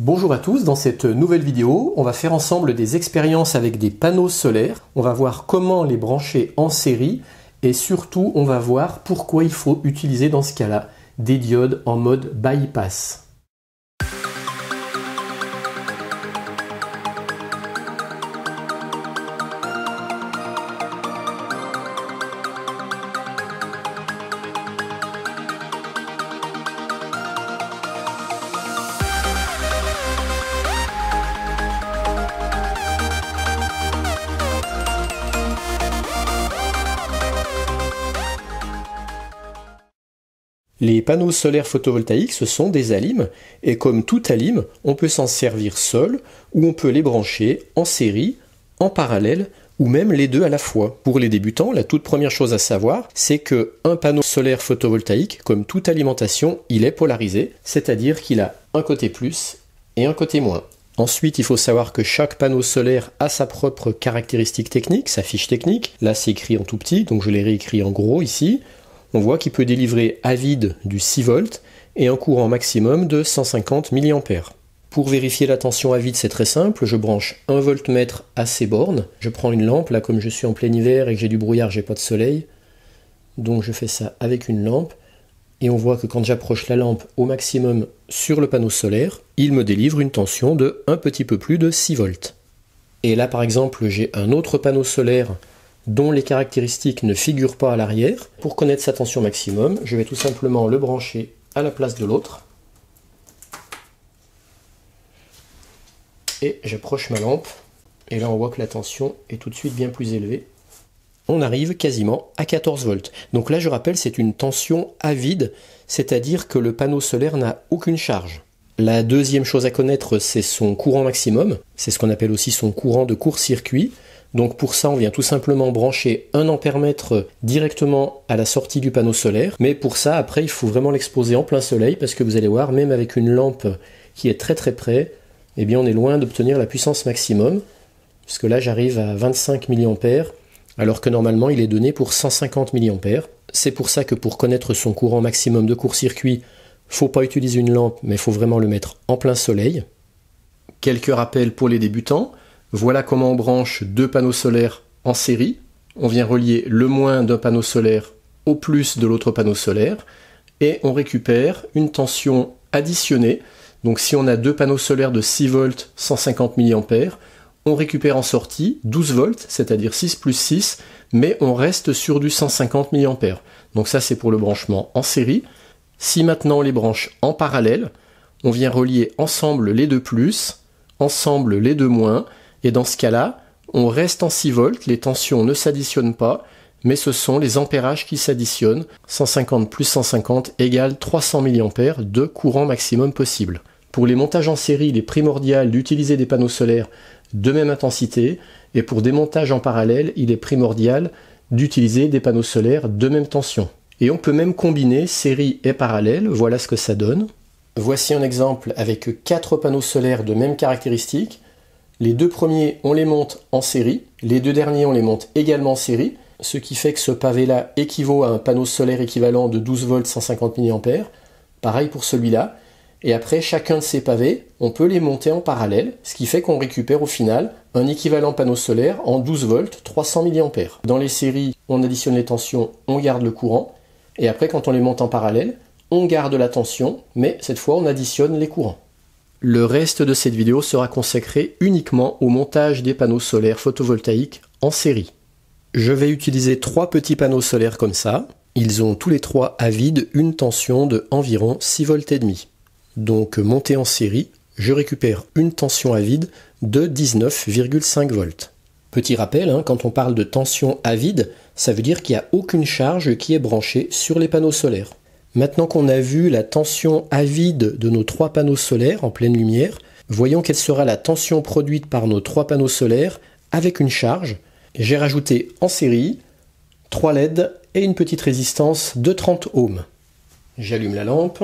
Bonjour à tous, dans cette nouvelle vidéo, on va faire ensemble des expériences avec des panneaux solaires. On va voir comment les brancher en série et surtout on va voir pourquoi il faut utiliser dans ce cas-là des diodes en mode bypass. Les panneaux solaires photovoltaïques, ce sont des alimes, et comme tout alime, on peut s'en servir seul, ou on peut les brancher en série, en parallèle, ou même les deux à la fois. Pour les débutants, la toute première chose à savoir, c'est qu'un panneau solaire photovoltaïque, comme toute alimentation, il est polarisé, c'est-à-dire qu'il a un côté plus et un côté moins. Ensuite, il faut savoir que chaque panneau solaire a sa propre caractéristique technique, sa fiche technique. Là, c'est écrit en tout petit, donc je l'ai réécrit en gros ici. On voit qu'il peut délivrer à vide du 6 volts et un courant maximum de 150 mA. Pour vérifier la tension à vide, c'est très simple, je branche un voltmètre à ces bornes. Je prends une lampe, là comme je suis en plein hiver et que j'ai du brouillard, j'ai pas de soleil. Donc je fais ça avec une lampe. Et on voit que quand j'approche la lampe au maximum sur le panneau solaire, il me délivre une tension de un petit peu plus de 6 volts. Et là par exemple, j'ai un autre panneau solaire dont les caractéristiques ne figurent pas à l'arrière. Pour connaître sa tension maximum, je vais tout simplement le brancher à la place de l'autre. Et j'approche ma lampe. Et là on voit que la tension est tout de suite bien plus élevée. On arrive quasiment à 14 volts. Donc là je rappelle, c'est une tension à vide, c'est-à-dire que le panneau solaire n'a aucune charge. La deuxième chose à connaître, c'est son courant maximum. C'est ce qu'on appelle aussi son courant de court-circuit. Donc pour ça, on vient tout simplement brancher un ampèremètre directement à la sortie du panneau solaire. Mais pour ça, après, il faut vraiment l'exposer en plein soleil parce que vous allez voir, même avec une lampe qui est très très près, eh bien on est loin d'obtenir la puissance maximum. Parce que là, j'arrive à 25 mA, alors que normalement, il est donné pour 150 mA. C'est pour ça que pour connaître son courant maximum de court-circuit, faut pas utiliser une lampe, mais il faut vraiment le mettre en plein soleil. Quelques rappels pour les débutants. Voilà comment on branche deux panneaux solaires en série. On vient relier le moins d'un panneau solaire au plus de l'autre panneau solaire et on récupère une tension additionnée. Donc si on a deux panneaux solaires de 6 volts, 150 mA, on récupère en sortie 12 volts, c'est-à-dire 6 plus 6, mais on reste sur du 150 mA. Donc ça c'est pour le branchement en série. Si maintenant on les branche en parallèle, on vient relier ensemble les deux plus, ensemble les deux moins, et dans ce cas-là, on reste en 6 volts, les tensions ne s'additionnent pas, mais ce sont les ampérages qui s'additionnent. 150 plus 150 égale 300 mA de courant maximum possible. Pour les montages en série, il est primordial d'utiliser des panneaux solaires de même intensité, et pour des montages en parallèle, il est primordial d'utiliser des panneaux solaires de même tension. Et on peut même combiner série et parallèle, voilà ce que ça donne. Voici un exemple avec 4 panneaux solaires de même caractéristiques. Les deux premiers, on les monte en série. Les deux derniers, on les monte également en série. Ce qui fait que ce pavé-là équivaut à un panneau solaire équivalent de 12 volts 150 mA. Pareil pour celui-là. Et après, chacun de ces pavés, on peut les monter en parallèle. Ce qui fait qu'on récupère au final un équivalent panneau solaire en 12 volts 300 mA. Dans les séries, on additionne les tensions, on garde le courant. Et après, quand on les monte en parallèle, on garde la tension, mais cette fois, on additionne les courants. Le reste de cette vidéo sera consacré uniquement au montage des panneaux solaires photovoltaïques en série. Je vais utiliser 3 petits panneaux solaires comme ça. Ils ont tous les 3 à vide une tension de environ 6 volts et demi. Donc monté en série, je récupère une tension à vide de 19,5 volts. Petit rappel, quand on parle de tension à vide, ça veut dire qu'il n'y a aucune charge qui est branchée sur les panneaux solaires. Maintenant qu'on a vu la tension à vide de nos 3 panneaux solaires en pleine lumière, voyons quelle sera la tension produite par nos 3 panneaux solaires avec une charge. J'ai rajouté en série 3 LED et une petite résistance de 30 ohms. J'allume la lampe.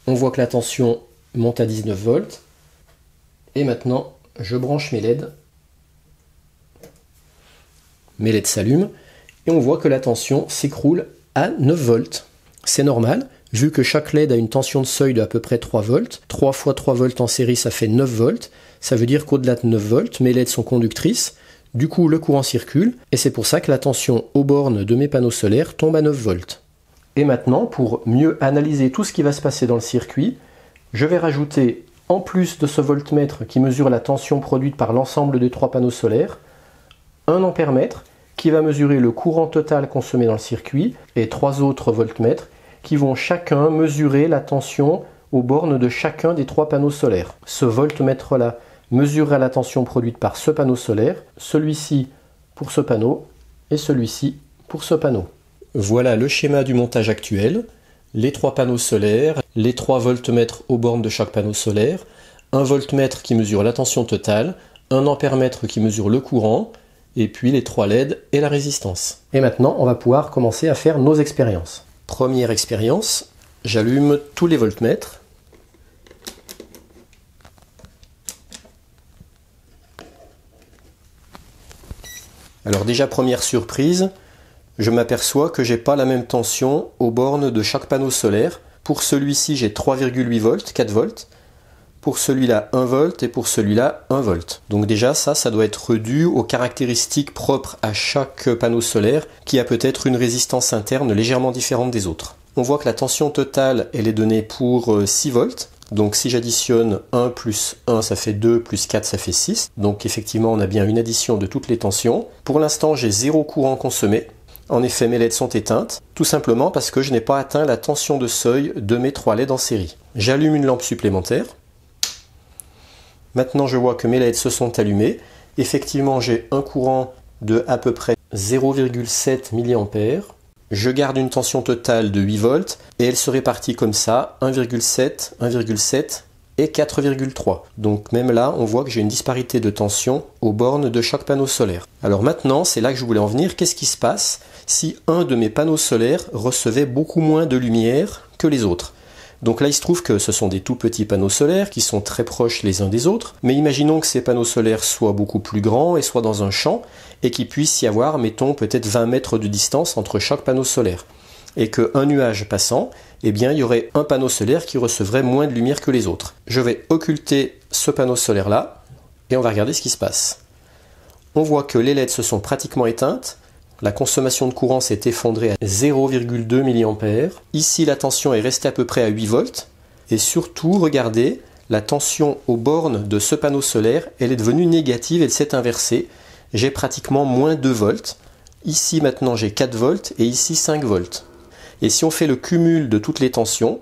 On voit que la tension monte à 19 volts. Et maintenant, je branche mes LED. Mes LED s'allument et on voit que la tension s'écroule à 9 volts. C'est normal, vu que chaque LED a une tension de seuil de à peu près 3 volts, 3 fois 3 volts en série ça fait 9 volts, ça veut dire qu'au-delà de 9 volts, mes LED sont conductrices, du coup le courant circule, et c'est pour ça que la tension aux bornes de mes panneaux solaires tombe à 9 volts. Et maintenant, pour mieux analyser tout ce qui va se passer dans le circuit, je vais rajouter, en plus de ce voltmètre qui mesure la tension produite par l'ensemble des 3 panneaux solaires, un ampèremètre qui va mesurer le courant total consommé dans le circuit, et 3 autres voltmètres qui vont chacun mesurer la tension aux bornes de chacun des 3 panneaux solaires. Ce voltmètre-là mesurera la tension produite par ce panneau solaire, celui-ci pour ce panneau, et celui-ci pour ce panneau. Voilà le schéma du montage actuel. Les 3 panneaux solaires, les 3 voltmètres aux bornes de chaque panneau solaire, un voltmètre qui mesure la tension totale, un ampèremètre qui mesure le courant, et puis les 3 LED et la résistance. Et maintenant, on va pouvoir commencer à faire nos expériences. Première expérience, j'allume tous les voltmètres. Alors déjà, première surprise, je m'aperçois que j'ai pas la même tension aux bornes de chaque panneau solaire. Pour celui-ci, j'ai 3,8 volts, 4 volts. Pour celui-là, 1 volt et pour celui-là, 1 volt. Donc déjà, ça doit être dû aux caractéristiques propres à chaque panneau solaire qui a peut-être une résistance interne légèrement différente des autres. On voit que la tension totale, elle est donnée pour 6 volts. Donc si j'additionne 1 plus 1, ça fait 2, plus 4, ça fait 6. Donc effectivement, on a bien une addition de toutes les tensions. Pour l'instant, j'ai 0 courant consommé. En effet, mes LED sont éteintes, tout simplement parce que je n'ai pas atteint la tension de seuil de mes 3 LED en série. J'allume une lampe supplémentaire. Maintenant, je vois que mes LED se sont allumés. Effectivement, j'ai un courant de à peu près 0,7 mA. Je garde une tension totale de 8 volts et elle se répartit comme ça, 1,7, 1,7 et 4,3. Donc même là, on voit que j'ai une disparité de tension aux bornes de chaque panneau solaire. Alors maintenant, c'est là que je voulais en venir. Qu'est-ce qui se passe si un de mes panneaux solaires recevait beaucoup moins de lumière que les autres ? Donc là, il se trouve que ce sont des tout petits panneaux solaires qui sont très proches les uns des autres. Mais imaginons que ces panneaux solaires soient beaucoup plus grands et soient dans un champ et qu'il puisse y avoir, mettons, peut-être 20 mètres de distance entre chaque panneau solaire. Et qu'un nuage passant, eh bien, il y aurait un panneau solaire qui recevrait moins de lumière que les autres. Je vais occulter ce panneau solaire-là et on va regarder ce qui se passe. On voit que les LED se sont pratiquement éteintes. La consommation de courant s'est effondrée à 0,2 mA. Ici, la tension est restée à peu près à 8 volts. Et surtout, regardez, la tension aux bornes de ce panneau solaire, elle est devenue négative, elle s'est inversée. J'ai pratiquement moins 2 volts. Ici, maintenant, j'ai 4 volts et ici, 5 volts. Et si on fait le cumul de toutes les tensions,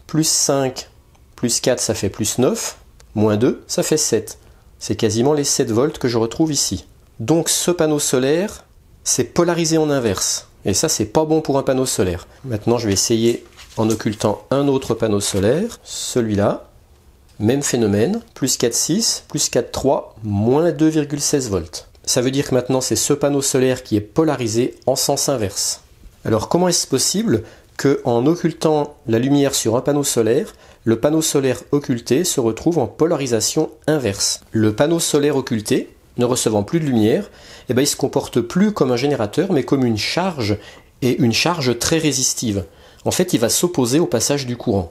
plus 5, plus 4, ça fait plus 9, moins 2, ça fait 7. C'est quasiment les 7 volts que je retrouve ici. Donc ce panneau solaire, c'est polarisé en inverse. Et ça, c'est pas bon pour un panneau solaire. Maintenant, je vais essayer en occultant un autre panneau solaire, celui-là. Même phénomène, plus 4,6, plus 4,3, moins 2,16 volts. Ça veut dire que maintenant, c'est ce panneau solaire qui est polarisé en sens inverse. Alors, comment est-ce possible qu'en occultant la lumière sur un panneau solaire, le panneau solaire occulté se retrouve en polarisation inverse? Le panneau solaire occulté, ne recevant plus de lumière, eh ben, il ne se comporte plus comme un générateur, mais comme une charge, et une charge très résistive. En fait, il va s'opposer au passage du courant.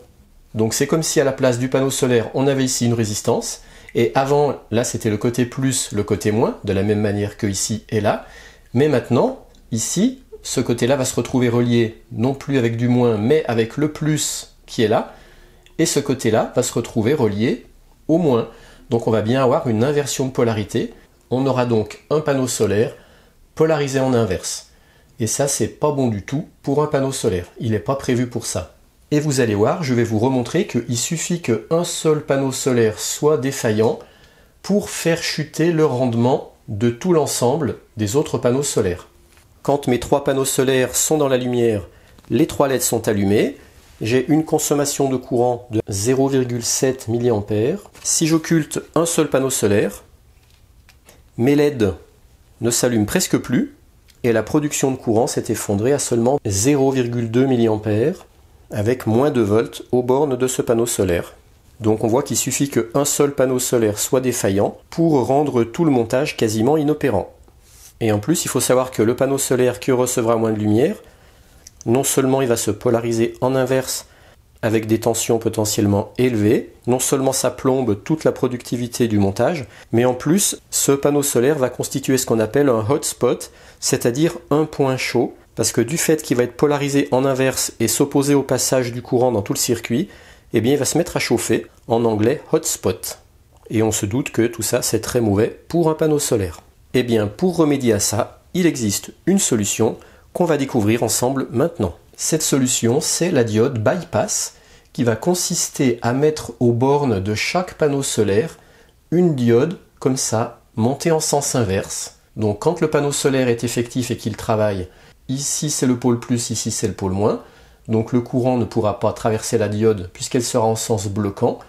Donc c'est comme si à la place du panneau solaire, on avait ici une résistance, et avant, là c'était le côté plus, le côté moins, de la même manière que ici et là, mais maintenant, ici, ce côté-là va se retrouver relié non plus avec du moins, mais avec le plus qui est là, et ce côté-là va se retrouver relié au moins. Donc on va bien avoir une inversion de polarité. On aura donc un panneau solaire polarisé en inverse. Et ça, c'est pas bon du tout pour un panneau solaire. Il n'est pas prévu pour ça. Et vous allez voir, je vais vous remontrer qu'il suffit qu'un seul panneau solaire soit défaillant pour faire chuter le rendement de tout l'ensemble des autres panneaux solaires. Quand mes 3 panneaux solaires sont dans la lumière, les 3 LED sont allumés. J'ai une consommation de courant de 0,7 mA. Si j'occulte un seul panneau solaire, mes LED ne s'allument presque plus et la production de courant s'est effondrée à seulement 0,2 mA avec moins de volts aux bornes de ce panneau solaire. Donc on voit qu'il suffit qu'un seul panneau solaire soit défaillant pour rendre tout le montage quasiment inopérant. Et en plus, il faut savoir que le panneau solaire qui recevra moins de lumière, non seulement il va se polariser en inverse avec des tensions potentiellement élevées, non seulement ça plombe toute la productivité du montage, mais en plus, ce panneau solaire va constituer ce qu'on appelle un hotspot, c'est-à-dire un point chaud, parce que du fait qu'il va être polarisé en inverse et s'opposer au passage du courant dans tout le circuit, eh bien il va se mettre à chauffer, en anglais hotspot. Et on se doute que tout ça c'est très mauvais pour un panneau solaire. Eh bien pour remédier à ça, il existe une solution qu'on va découvrir ensemble maintenant. Cette solution, c'est la diode bypass qui va consister à mettre aux bornes de chaque panneau solaire une diode comme ça, montée en sens inverse. Donc quand le panneau solaire est effectif et qu'il travaille, ici c'est le pôle plus, ici c'est le pôle moins. Donc le courant ne pourra pas traverser la diode puisqu'elle sera en sens bloquant.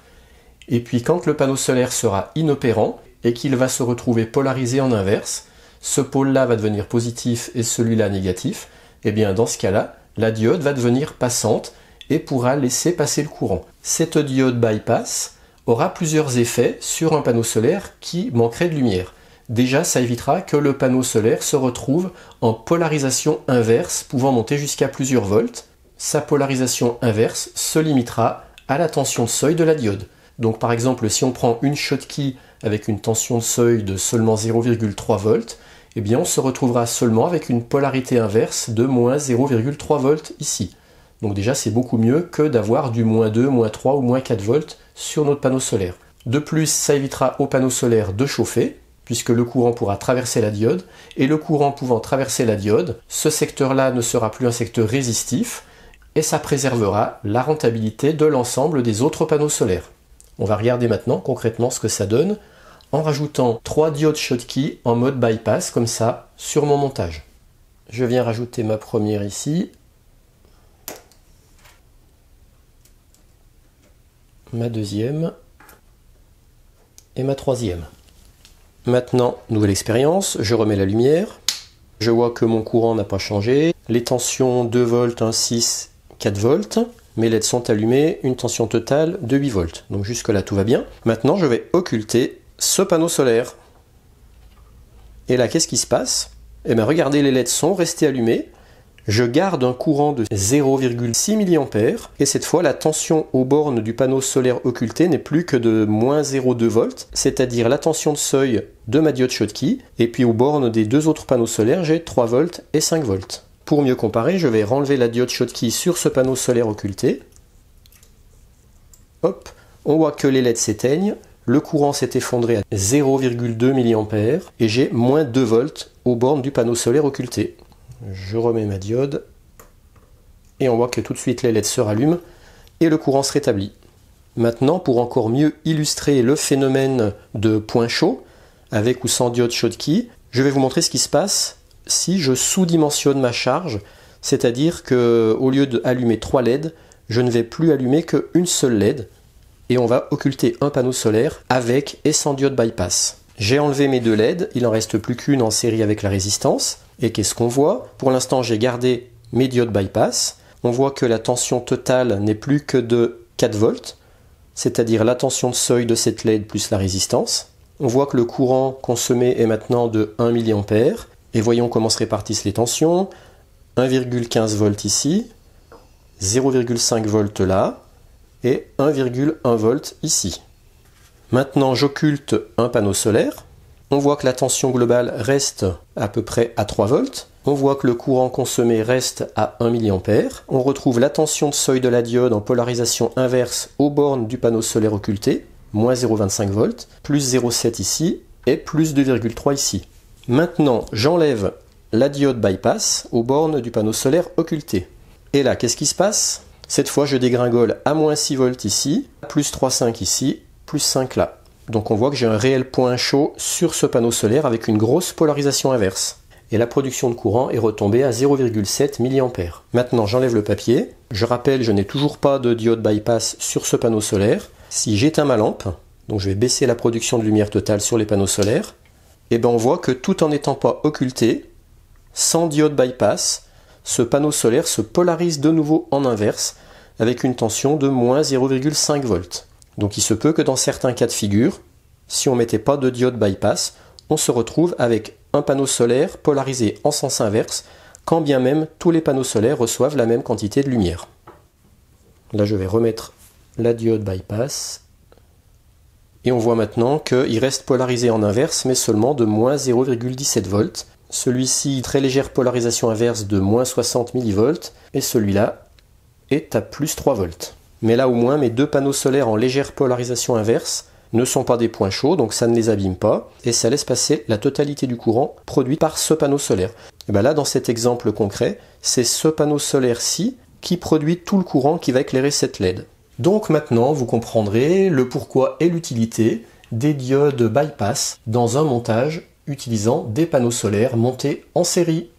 Et puis quand le panneau solaire sera inopérant et qu'il va se retrouver polarisé en inverse, ce pôle-là va devenir positif et celui-là négatif, et bien dans ce cas-là, la diode va devenir passante et pourra laisser passer le courant. Cette diode bypass aura plusieurs effets sur un panneau solaire qui manquerait de lumière. Déjà, ça évitera que le panneau solaire se retrouve en polarisation inverse, pouvant monter jusqu'à plusieurs volts. Sa polarisation inverse se limitera à la tension de seuil de la diode. Donc par exemple, si on prend une Schottky avec une tension de seuil de seulement 0,3 volts, eh bien on se retrouvera seulement avec une polarité inverse de moins 0,3 volts ici. Donc déjà c'est beaucoup mieux que d'avoir du moins 2, moins 3 ou moins 4 volts sur notre panneau solaire. De plus, ça évitera au panneau solaire de chauffer, puisque le courant pourra traverser la diode, et le courant pouvant traverser la diode, ce secteur-là ne sera plus un secteur résistif, et ça préservera la rentabilité de l'ensemble des autres panneaux solaires. On va regarder maintenant concrètement ce que ça donne en rajoutant 3 diodes Schottky en mode bypass, comme ça, sur mon montage. Je viens rajouter ma première ici, ma deuxième et ma troisième. Maintenant, nouvelle expérience, je remets la lumière, je vois que mon courant n'a pas changé, les tensions 2 volts, 1, 6, 4 volts, mes LED sont allumés, une tension totale de 8 volts. Donc jusque là tout va bien. Maintenant je vais occulter ce panneau solaire. Et là qu'est-ce qui se passe? Eh bien regardez, les LED sont restés allumés. Je garde un courant de 0,6 mA et cette fois la tension aux bornes du panneau solaire occulté n'est plus que de moins 0,2 volts, c'est-à-dire la tension de seuil de ma diode Schottky, et puis aux bornes des deux autres panneaux solaires j'ai 3 volts et 5 volts. Pour mieux comparer, je vais renlever la diode Schottky sur ce panneau solaire occulté. Hop, on voit que les LED s'éteignent, le courant s'est effondré à 0,2 mA et j'ai moins 2 volts aux bornes du panneau solaire occulté. Je remets ma diode et on voit que tout de suite les LED se rallument et le courant se rétablit. Maintenant, pour encore mieux illustrer le phénomène de point chaud, avec ou sans diode Schottky, je vais vous montrer ce qui se passe si je sous-dimensionne ma charge, c'est-à-dire qu'au lieu d'allumer 3 LED, je ne vais plus allumer qu'une seule LED et on va occulter un panneau solaire avec et sans diode bypass. J'ai enlevé mes 2 LED, il n'en reste plus qu'une en série avec la résistance. Et qu'est-ce qu'on voit? Pour l'instant, j'ai gardé mes diodes bypass. On voit que la tension totale n'est plus que de 4 volts, c'est-à-dire la tension de seuil de cette LED plus la résistance. On voit que le courant consommé est maintenant de 1 mA. Et voyons comment se répartissent les tensions. 1,15 volts ici, 0,5 volts là, et 1,1 volt ici. Maintenant, j'occulte un panneau solaire. On voit que la tension globale reste à peu près à 3 volts. On voit que le courant consommé reste à 1 mA. On retrouve la tension de seuil de la diode en polarisation inverse aux bornes du panneau solaire occulté, moins 0,25 volts, plus 0,7 ici et plus 2,3 ici. Maintenant, j'enlève la diode bypass aux bornes du panneau solaire occulté. Et là, qu'est-ce qui se passe? Cette fois, je dégringole à moins 6 volts ici, plus 3,5 ici, plus 5 là. Donc on voit que j'ai un réel point chaud sur ce panneau solaire avec une grosse polarisation inverse. Et la production de courant est retombée à 0,7 mA. Maintenant j'enlève le papier. Je rappelle, je n'ai toujours pas de diode bypass sur ce panneau solaire. Si j'éteins ma lampe, donc je vais baisser la production de lumière totale sur les panneaux solaires, et bien on voit que tout en n'étant pas occulté, sans diode bypass, ce panneau solaire se polarise de nouveau en inverse avec une tension de moins 0,5 volts. Donc il se peut que dans certains cas de figure, si on ne mettait pas de diode bypass, on se retrouve avec un panneau solaire polarisé en sens inverse, quand bien même tous les panneaux solaires reçoivent la même quantité de lumière. Là, je vais remettre la diode bypass. Et on voit maintenant qu'il reste polarisé en inverse, mais seulement de moins 0,17 volts. Celui-ci, très légère polarisation inverse de moins 60 mV, et celui-là est à plus 3 volts. Mais là au moins, mes deux panneaux solaires en légère polarisation inverse ne sont pas des points chauds, donc ça ne les abîme pas, et ça laisse passer la totalité du courant produit par ce panneau solaire. Et bien là, dans cet exemple concret, c'est ce panneau solaire-ci qui produit tout le courant qui va éclairer cette LED. Donc maintenant, vous comprendrez le pourquoi et l'utilité des diodes bypass dans un montage utilisant des panneaux solaires montés en série.